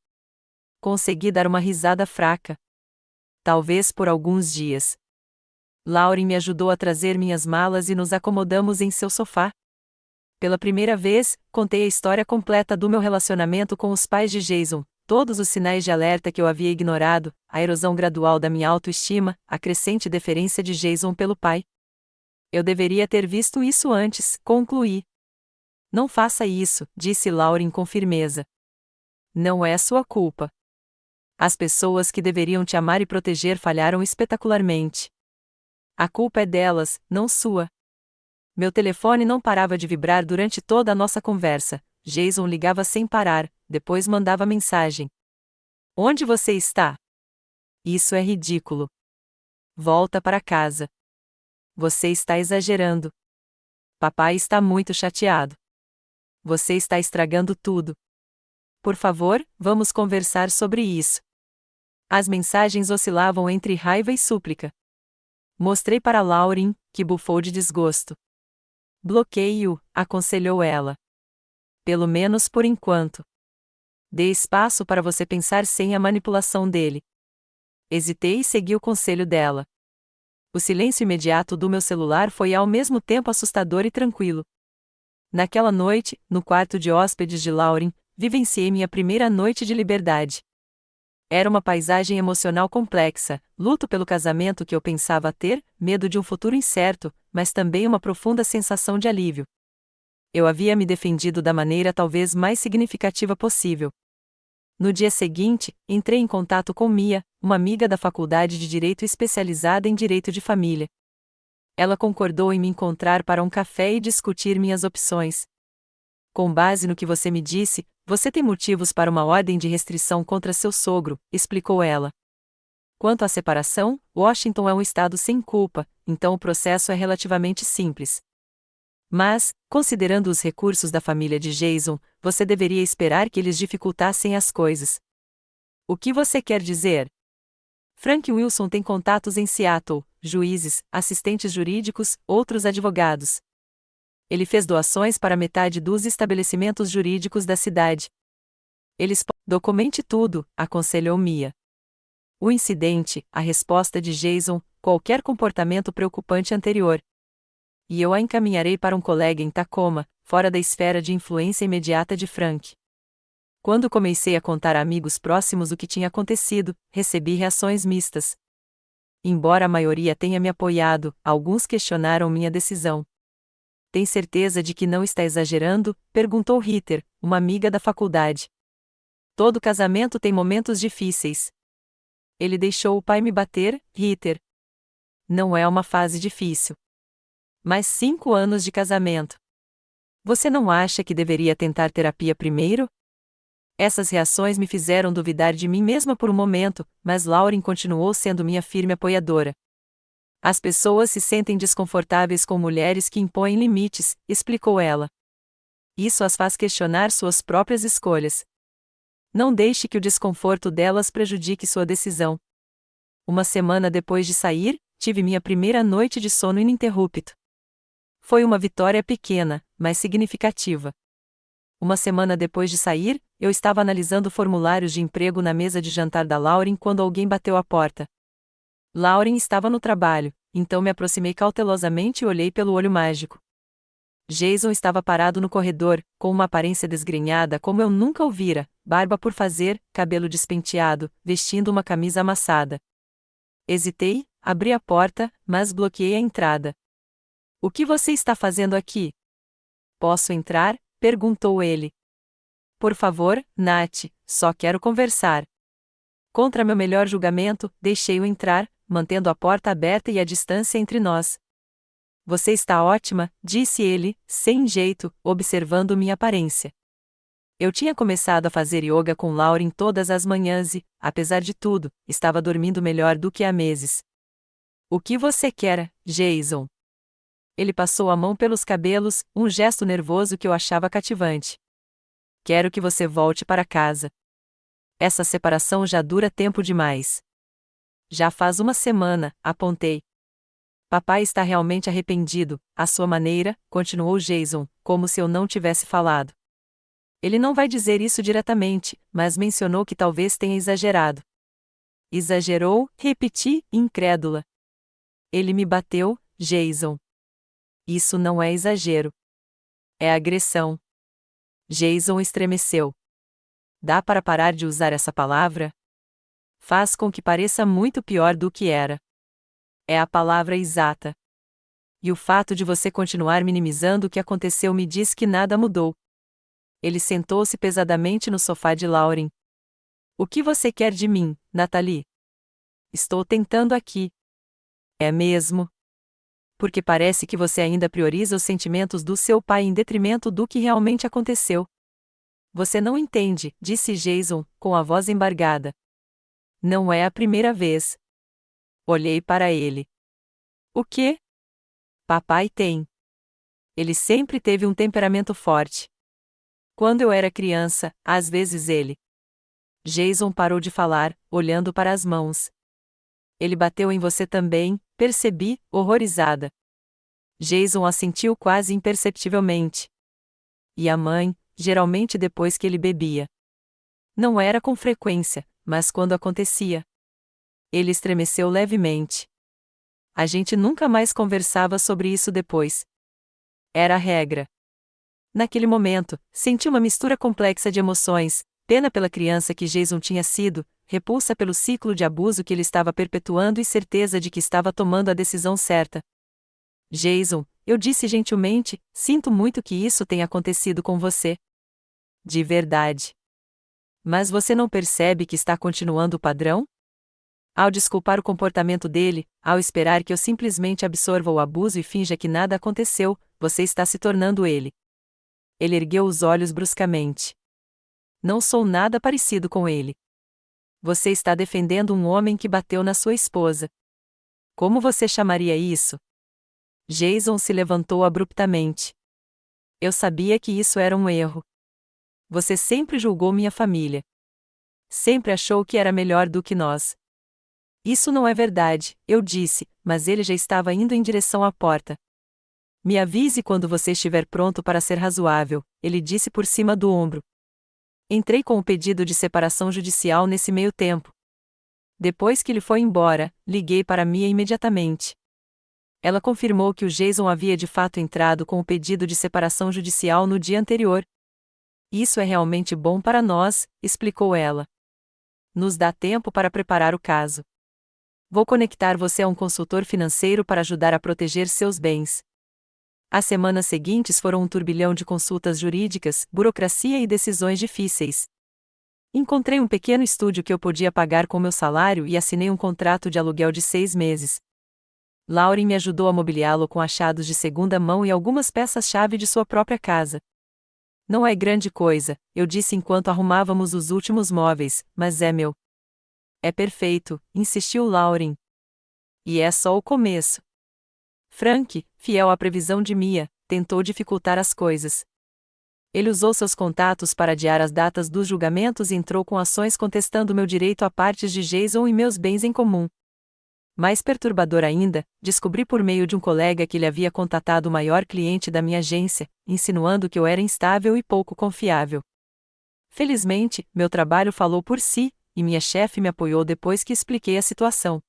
Consegui dar uma risada fraca. Talvez por alguns dias. Lauren me ajudou a trazer minhas malas e nos acomodamos em seu sofá. Pela primeira vez, contei a história completa do meu relacionamento com os pais de Jason, todos os sinais de alerta que eu havia ignorado, a erosão gradual da minha autoestima, a crescente deferência de Jason pelo pai. Eu deveria ter visto isso antes, concluí. Não faça isso, disse Lauren com firmeza. Não é sua culpa. As pessoas que deveriam te amar e proteger falharam espetacularmente. A culpa é delas, não sua. Meu telefone não parava de vibrar durante toda a nossa conversa. Jason ligava sem parar, depois mandava mensagem. Onde você está? Isso é ridículo. Volta para casa. Você está exagerando. Papai está muito chateado. Você está estragando tudo. Por favor, vamos conversar sobre isso. As mensagens oscilavam entre raiva e súplica. Mostrei para Lauren, que bufou de desgosto. Bloqueie-o, aconselhou ela. Pelo menos por enquanto. Dê espaço para você pensar sem a manipulação dele. Hesitei e segui o conselho dela. O silêncio imediato do meu celular foi ao mesmo tempo assustador e tranquilo. Naquela noite, no quarto de hóspedes de Lauren, vivenciei minha primeira noite de liberdade. Era uma paisagem emocional complexa, luto pelo casamento que eu pensava ter, medo de um futuro incerto, mas também uma profunda sensação de alívio. Eu havia me defendido da maneira talvez mais significativa possível. No dia seguinte, entrei em contato com Mia, uma amiga da faculdade de Direito especializada em Direito de Família. Ela concordou em me encontrar para um café e discutir minhas opções. Com base no que você me disse, você tem motivos para uma ordem de restrição contra seu sogro, explicou ela. Quanto à separação, Washington é um estado sem culpa, então o processo é relativamente simples. Mas, considerando os recursos da família de Jason, você deveria esperar que eles dificultassem as coisas. O que você quer dizer? Frank Wilson tem contatos em Seattle, juízes, assistentes jurídicos, outros advogados. Ele fez doações para metade dos estabelecimentos jurídicos da cidade. Documente tudo, aconselhou Mia. O incidente, a resposta de Jason, qualquer comportamento preocupante anterior. E eu a encaminharei para um colega em Tacoma, fora da esfera de influência imediata de Frank. Quando comecei a contar a amigos próximos o que tinha acontecido, recebi reações mistas. Embora a maioria tenha me apoiado, alguns questionaram minha decisão. Tem certeza de que não está exagerando? Perguntou Ritter, uma amiga da faculdade. Todo casamento tem momentos difíceis. Ele deixou o pai me bater, Ritter. Não é uma fase difícil. Mas 5 anos de casamento. Você não acha que deveria tentar terapia primeiro? Essas reações me fizeram duvidar de mim mesma por um momento, mas Lauren continuou sendo minha firme apoiadora. As pessoas se sentem desconfortáveis com mulheres que impõem limites, explicou ela. Isso as faz questionar suas próprias escolhas. Não deixe que o desconforto delas prejudique sua decisão. Uma semana depois de sair, tive minha primeira noite de sono ininterrupto. Foi uma vitória pequena, mas significativa. Uma semana depois de sair, eu estava analisando formulários de emprego na mesa de jantar da Lauren quando alguém bateu à porta. Lauren estava no trabalho, então me aproximei cautelosamente e olhei pelo olho mágico. Jason estava parado no corredor, com uma aparência desgrenhada como eu nunca o vira, barba por fazer, cabelo despenteado, vestindo uma camisa amassada. Hesitei, abri a porta, mas bloqueei a entrada. "O que você está fazendo aqui?" "Posso entrar?" perguntou ele. "Por favor, Nath, só quero conversar." Contra meu melhor julgamento, deixei-o entrar, mantendo a porta aberta e a distância entre nós. "Você está ótima", disse ele, sem jeito, observando minha aparência. Eu tinha começado a fazer yoga com Lauren todas as manhãs e, apesar de tudo, estava dormindo melhor do que há meses. "O que você quer, Jason?" Ele passou a mão pelos cabelos, um gesto nervoso que eu achava cativante. "Quero que você volte para casa. Essa separação já dura tempo demais." "Já faz uma semana", apontei. "Papai está realmente arrependido, à sua maneira", continuou Jason, como se eu não tivesse falado. "Ele não vai dizer isso diretamente, mas mencionou que talvez tenha exagerado." "Exagerou?", repeti, incrédula. "Ele me bateu, Jason." "Isso não é exagero. É agressão." Jason estremeceu. "Dá para parar de usar essa palavra?" "Faz com que pareça muito pior do que era." "É a palavra exata. E o fato de você continuar minimizando o que aconteceu me diz que nada mudou." Ele sentou-se pesadamente no sofá de Lauren. "O que você quer de mim, Natalie?" "Estou tentando aqui." "É mesmo? Porque parece que você ainda prioriza os sentimentos do seu pai em detrimento do que realmente aconteceu." "Você não entende", disse Jason, com a voz embargada. "Não é a primeira vez." Olhei para ele. "O quê?" "Papai tem. Ele sempre teve um temperamento forte. Quando eu era criança, às vezes ele..." Jason parou de falar, olhando para as mãos. "Ele bateu em você também", percebi, horrorizada. Jason assentiu quase imperceptivelmente. "E a mãe, geralmente depois que ele bebia." "Não era com frequência, mas quando acontecia." Ele estremeceu levemente. A gente nunca mais conversava sobre isso depois. Era a regra. Naquele momento, senti uma mistura complexa de emoções: pena pela criança que Jason tinha sido, repulsa pelo ciclo de abuso que ele estava perpetuando e certeza de que estava tomando a decisão certa. "Jason", eu disse gentilmente, "sinto muito que isso tenha acontecido com você." "De verdade." "Mas você não percebe que está continuando o padrão? Ao desculpar o comportamento dele, ao esperar que eu simplesmente absorva o abuso e finja que nada aconteceu, você está se tornando ele." Ele ergueu os olhos bruscamente. "Não sou nada parecido com ele." "Você está defendendo um homem que bateu na sua esposa. Como você chamaria isso?" Jason se levantou abruptamente. "Eu sabia que isso era um erro. Você sempre julgou minha família. Sempre achou que era melhor do que nós." "Isso não é verdade", eu disse, mas ele já estava indo em direção à porta. "Me avise quando você estiver pronto para ser razoável", ele disse por cima do ombro. Entrei com o pedido de separação judicial nesse meio tempo. Depois que ele foi embora, liguei para Mia imediatamente. Ela confirmou que o Jason havia de fato entrado com o pedido de separação judicial no dia anterior. "Isso é realmente bom para nós", explicou ela. "Nos dá tempo para preparar o caso. Vou conectar você a um consultor financeiro para ajudar a proteger seus bens." As semanas seguintes foram um turbilhão de consultas jurídicas, burocracia e decisões difíceis. Encontrei um pequeno estúdio que eu podia pagar com meu salário e assinei um contrato de aluguel de 6 meses. Lauren me ajudou a mobiliá-lo com achados de segunda mão e algumas peças-chave de sua própria casa. "Não é grande coisa", eu disse enquanto arrumávamos os últimos móveis, "mas é meu." "É perfeito", insistiu Lauren. "E é só o começo." Frank, fiel à previsão de Mia, tentou dificultar as coisas. Ele usou seus contatos para adiar as datas dos julgamentos e entrou com ações contestando meu direito a partes de Jason e meus bens em comum. Mais perturbador ainda, descobri por meio de um colega que ele havia contatado o maior cliente da minha agência, insinuando que eu era instável e pouco confiável. Felizmente, meu trabalho falou por si, e minha chefe me apoiou depois que expliquei a situação.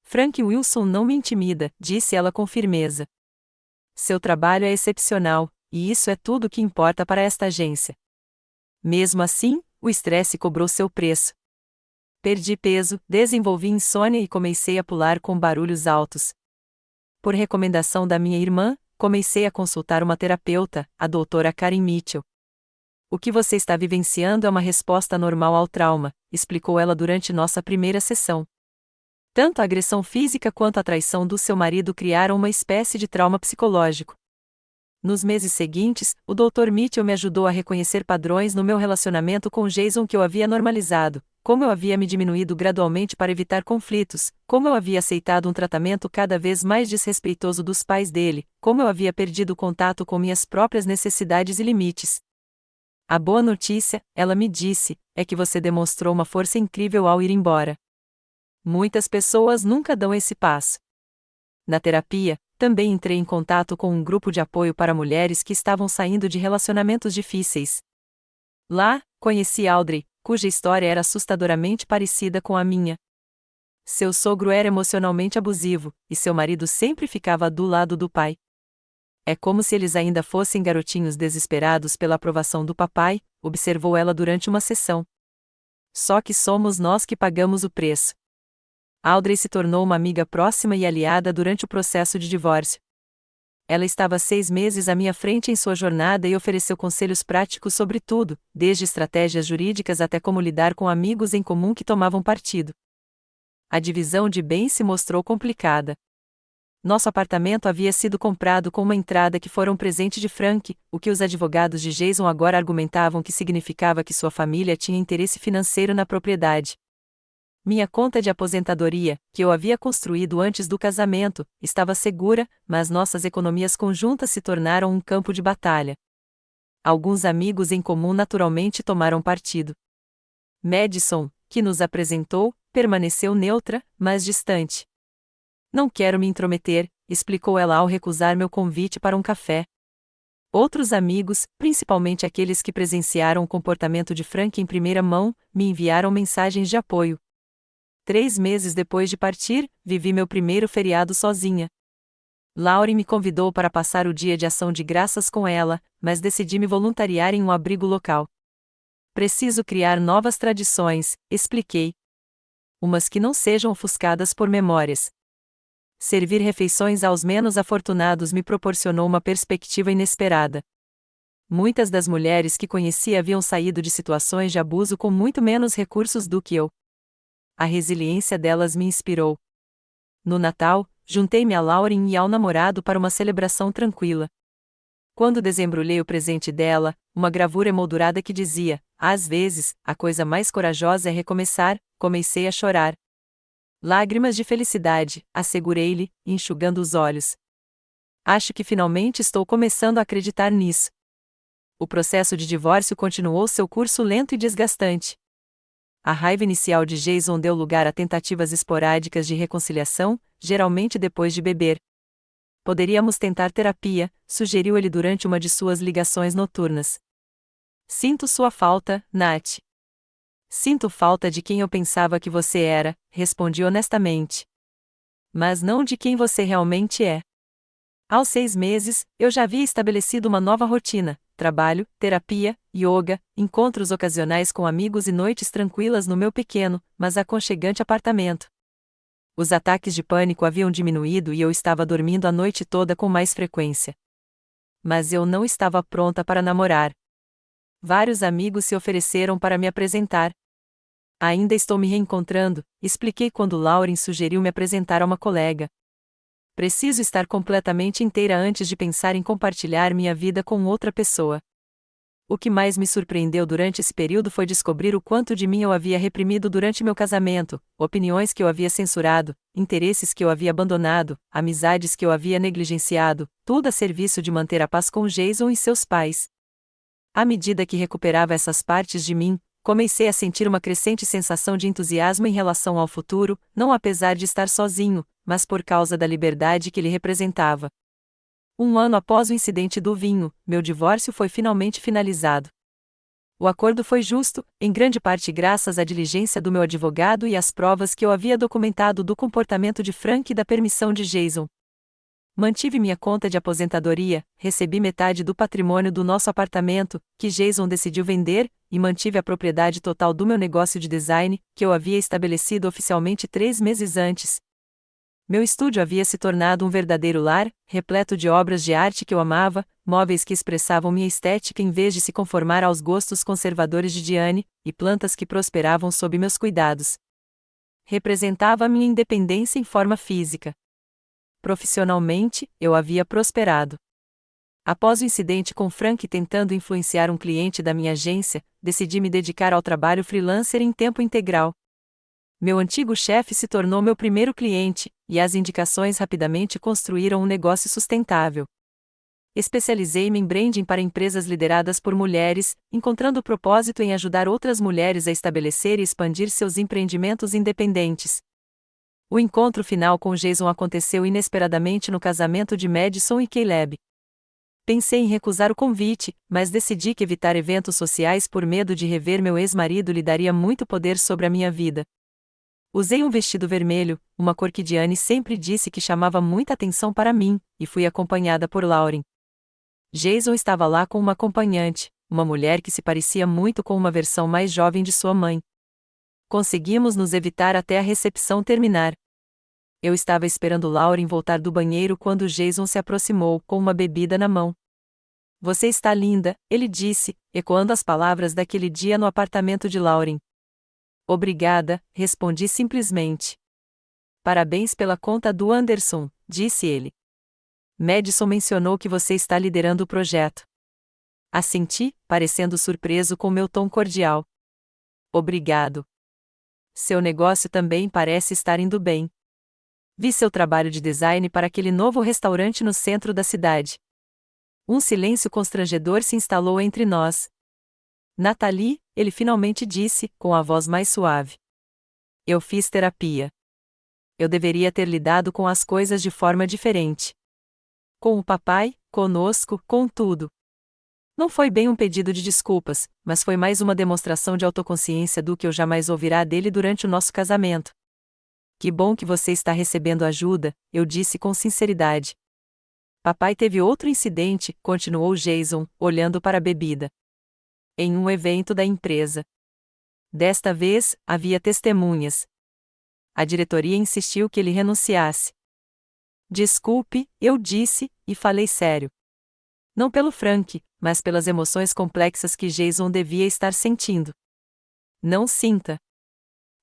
Frank Wilson não me intimida, disse ela com firmeza. Seu trabalho é excepcional, e isso é tudo o que importa para esta agência. Mesmo assim, o estresse cobrou seu preço. Perdi peso, desenvolvi insônia e comecei a pular com barulhos altos. Por recomendação da minha irmã, comecei a consultar uma terapeuta, a doutora Karen Mitchell. O que você está vivenciando é uma resposta normal ao trauma, explicou ela durante nossa primeira sessão. Tanto a agressão física quanto a traição do seu marido criaram uma espécie de trauma psicológico. Nos meses seguintes, o Dr. Mitchell me ajudou a reconhecer padrões no meu relacionamento com Jason que eu havia normalizado, como eu havia me diminuído gradualmente para evitar conflitos, como eu havia aceitado um tratamento cada vez mais desrespeitoso dos pais dele, como eu havia perdido o contato com minhas próprias necessidades e limites. A boa notícia, ela me disse, é que você demonstrou uma força incrível ao ir embora. Muitas pessoas nunca dão esse passo. Na terapia, também entrei em contato com um grupo de apoio para mulheres que estavam saindo de relacionamentos difíceis. Lá, conheci Audrey, cuja história era assustadoramente parecida com a minha. Seu sogro era emocionalmente abusivo, e seu marido sempre ficava do lado do pai. É como se eles ainda fossem garotinhos desesperados pela aprovação do papai, observou ela durante uma sessão. Só que somos nós que pagamos o preço. Audrey se tornou uma amiga próxima e aliada durante o processo de divórcio. Ela estava 6 meses à minha frente em sua jornada e ofereceu conselhos práticos sobre tudo, desde estratégias jurídicas até como lidar com amigos em comum que tomavam partido. A divisão de bens se mostrou complicada. Nosso apartamento havia sido comprado com uma entrada que fora um presente de Frank, o que os advogados de Jason agora argumentavam que significava que sua família tinha interesse financeiro na propriedade. Minha conta de aposentadoria, que eu havia construído antes do casamento, estava segura, mas nossas economias conjuntas se tornaram um campo de batalha. Alguns amigos em comum naturalmente tomaram partido. Madison, que nos apresentou, permaneceu neutra, mas distante. Não quero me intrometer, explicou ela ao recusar meu convite para um café. Outros amigos, principalmente aqueles que presenciaram o comportamento de Frank em primeira mão, me enviaram mensagens de apoio. 3 meses depois de partir, vivi meu primeiro feriado sozinha. Lauren me convidou para passar o dia de ação de graças com ela, mas decidi me voluntariar em um abrigo local. Preciso criar novas tradições, expliquei. Umas que não sejam ofuscadas por memórias. Servir refeições aos menos afortunados me proporcionou uma perspectiva inesperada. Muitas das mulheres que conheci haviam saído de situações de abuso com muito menos recursos do que eu. A resiliência delas me inspirou. No Natal, juntei-me a Lauren e ao namorado para uma celebração tranquila. Quando desembrulhei o presente dela, uma gravura emoldurada que dizia: às vezes, a coisa mais corajosa é recomeçar, comecei a chorar. Lágrimas de felicidade, assegurei-lhe, enxugando os olhos. Acho que finalmente estou começando a acreditar nisso. O processo de divórcio continuou seu curso lento e desgastante. A raiva inicial de Jason deu lugar a tentativas esporádicas de reconciliação, geralmente depois de beber. Poderíamos tentar terapia, sugeriu ele durante uma de suas ligações noturnas. Sinto sua falta, Nath. Sinto falta de quem eu pensava que você era, respondi honestamente. Mas não de quem você realmente é. Aos 6 meses, eu já havia estabelecido uma nova rotina: trabalho, terapia, yoga, encontros ocasionais com amigos e noites tranquilas no meu pequeno, mas aconchegante apartamento. Os ataques de pânico haviam diminuído e eu estava dormindo a noite toda com mais frequência. Mas eu não estava pronta para namorar. Vários amigos se ofereceram para me apresentar. Ainda estou me reencontrando, expliquei quando Lauren sugeriu me apresentar a uma colega. Preciso estar completamente inteira antes de pensar em compartilhar minha vida com outra pessoa. O que mais me surpreendeu durante esse período foi descobrir o quanto de mim eu havia reprimido durante meu casamento, opiniões que eu havia censurado, interesses que eu havia abandonado, amizades que eu havia negligenciado, tudo a serviço de manter a paz com Jason e seus pais. À medida que recuperava essas partes de mim, Comecei a sentir uma crescente sensação de entusiasmo em relação ao futuro, não apesar de estar sozinho, mas por causa da liberdade que ele representava. Um ano após o incidente do vinho, meu divórcio foi finalmente finalizado. O acordo foi justo, em grande parte graças à diligência do meu advogado e às provas que eu havia documentado do comportamento de Frank e da permissão de Jason. Mantive minha conta de aposentadoria, recebi metade do patrimônio do nosso apartamento, que Jason decidiu vender, e mantive a propriedade total do meu negócio de design, que eu havia estabelecido oficialmente 3 meses antes. Meu estúdio havia se tornado um verdadeiro lar, repleto de obras de arte que eu amava, móveis que expressavam minha estética em vez de se conformar aos gostos conservadores de Diane, e plantas que prosperavam sob meus cuidados. Representava a minha independência em forma física. Profissionalmente, eu havia prosperado. Após o incidente com Frank tentando influenciar um cliente da minha agência, decidi me dedicar ao trabalho freelancer em tempo integral. Meu antigo chefe se tornou meu primeiro cliente, e as indicações rapidamente construíram um negócio sustentável. Especializei-me em branding para empresas lideradas por mulheres, encontrando o propósito em ajudar outras mulheres a estabelecer e expandir seus empreendimentos independentes. O encontro final com Jason aconteceu inesperadamente no casamento de Madison e Caleb. Pensei em recusar o convite, mas decidi que evitar eventos sociais por medo de rever meu ex-marido lhe daria muito poder sobre a minha vida. Usei um vestido vermelho, uma cor que Diane sempre disse que chamava muita atenção para mim, e fui acompanhada por Lauren. Jason estava lá com uma acompanhante, uma mulher que se parecia muito com uma versão mais jovem de sua mãe. Conseguimos nos evitar até a recepção terminar. Eu estava esperando Lauren voltar do banheiro quando Jason se aproximou com uma bebida na mão. Você está linda, ele disse, ecoando as palavras daquele dia no apartamento de Lauren. Obrigada, respondi simplesmente. Parabéns pela conta do Anderson, disse ele. Madison mencionou que você está liderando o projeto. Assenti, parecendo surpreso com meu tom cordial. Obrigado. Seu negócio também parece estar indo bem. Vi seu trabalho de design para aquele novo restaurante no centro da cidade. Um silêncio constrangedor se instalou entre nós. Nathalie, ele finalmente disse, com a voz mais suave. Eu fiz terapia. Eu deveria ter lidado com as coisas de forma diferente. Com o papai, conosco, com tudo. Não foi bem um pedido de desculpas, mas foi mais uma demonstração de autoconsciência do que eu jamais ouvirá dele durante o nosso casamento. Que bom que você está recebendo ajuda, eu disse com sinceridade. Papai teve outro incidente, continuou Jason, olhando para a bebida. Em um evento da empresa. Desta vez, havia testemunhas. A diretoria insistiu que ele renunciasse. Desculpe, eu disse, e falei sério. Não pelo Frank, mas pelas emoções complexas que Jason devia estar sentindo. Não sinta.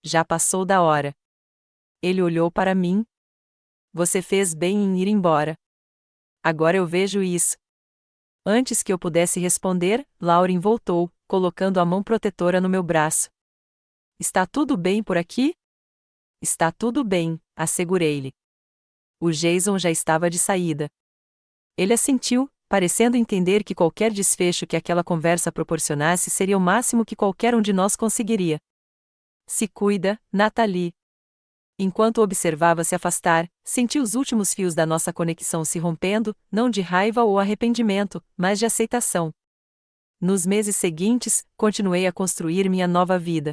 Já passou da hora. Ele olhou para mim. Você fez bem em ir embora. Agora eu vejo isso. Antes que eu pudesse responder, Lauren voltou, colocando a mão protetora no meu braço. Está tudo bem por aqui? Está tudo bem, assegurei-lhe. O Jason já estava de saída. Ele assentiu, parecendo entender que qualquer desfecho que aquela conversa proporcionasse seria o máximo que qualquer um de nós conseguiria. Se cuida, Nathalie. Enquanto observava se afastar, senti os últimos fios da nossa conexão se rompendo, não de raiva ou arrependimento, mas de aceitação. Nos meses seguintes, continuei a construir minha nova vida.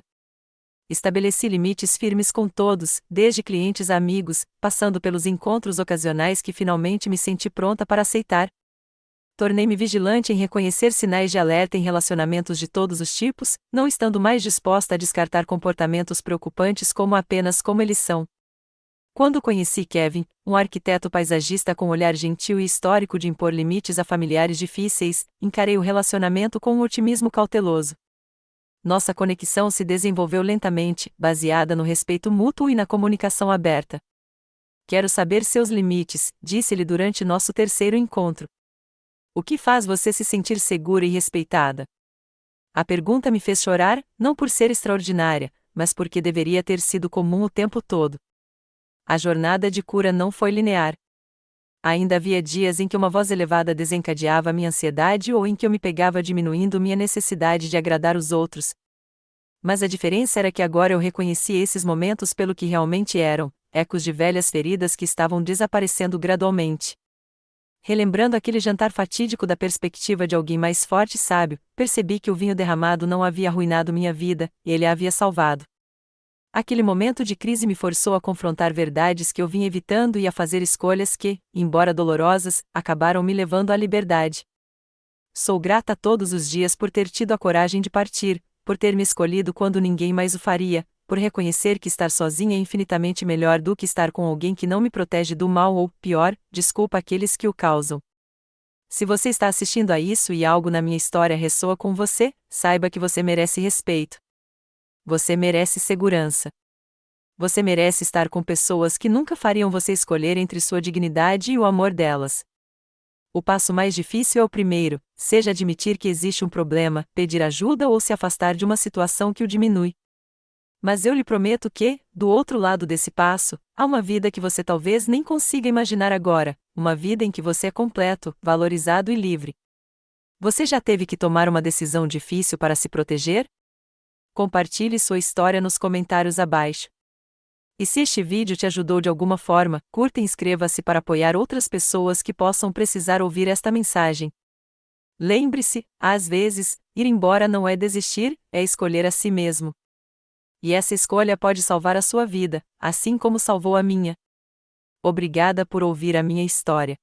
Estabeleci limites firmes com todos, desde clientes a amigos, passando pelos encontros ocasionais que finalmente me senti pronta para aceitar. Tornei-me vigilante em reconhecer sinais de alerta em relacionamentos de todos os tipos, não estando mais disposta a descartar comportamentos preocupantes como apenas como eles são. Quando conheci Kevin, um arquiteto paisagista com olhar gentil e histórico de impor limites a familiares difíceis, encarei o relacionamento com um otimismo cauteloso. Nossa conexão se desenvolveu lentamente, baseada no respeito mútuo e na comunicação aberta. Quero saber seus limites, disse-lhe durante nosso terceiro encontro. O que faz você se sentir segura e respeitada? A pergunta me fez chorar, não por ser extraordinária, mas porque deveria ter sido comum o tempo todo. A jornada de cura não foi linear. Ainda havia dias em que uma voz elevada desencadeava minha ansiedade ou em que eu me pegava diminuindo minha necessidade de agradar os outros. Mas a diferença era que agora eu reconhecia esses momentos pelo que realmente eram, ecos de velhas feridas que estavam desaparecendo gradualmente. Relembrando aquele jantar fatídico da perspectiva de alguém mais forte e sábio, percebi que o vinho derramado não havia arruinado minha vida, ele a havia salvado. Aquele momento de crise me forçou a confrontar verdades que eu vinha evitando e a fazer escolhas que, embora dolorosas, acabaram me levando à liberdade. Sou grata todos os dias por ter tido a coragem de partir, por ter me escolhido quando ninguém mais o faria, por reconhecer que estar sozinha é infinitamente melhor do que estar com alguém que não me protege do mal ou, pior, desculpa aqueles que o causam. Se você está assistindo a isso e algo na minha história ressoa com você, saiba que você merece respeito. Você merece segurança. Você merece estar com pessoas que nunca fariam você escolher entre sua dignidade e o amor delas. O passo mais difícil é o primeiro, seja admitir que existe um problema, pedir ajuda ou se afastar de uma situação que o diminui. Mas eu lhe prometo que, do outro lado desse passo, há uma vida que você talvez nem consiga imaginar agora, uma vida em que você é completo, valorizado e livre. Você já teve que tomar uma decisão difícil para se proteger? Compartilhe sua história nos comentários abaixo. E se este vídeo te ajudou de alguma forma, curta e inscreva-se para apoiar outras pessoas que possam precisar ouvir esta mensagem. Lembre-se, às vezes, ir embora não é desistir, é escolher a si mesmo. E essa escolha pode salvar a sua vida, assim como salvou a minha. Obrigada por ouvir a minha história.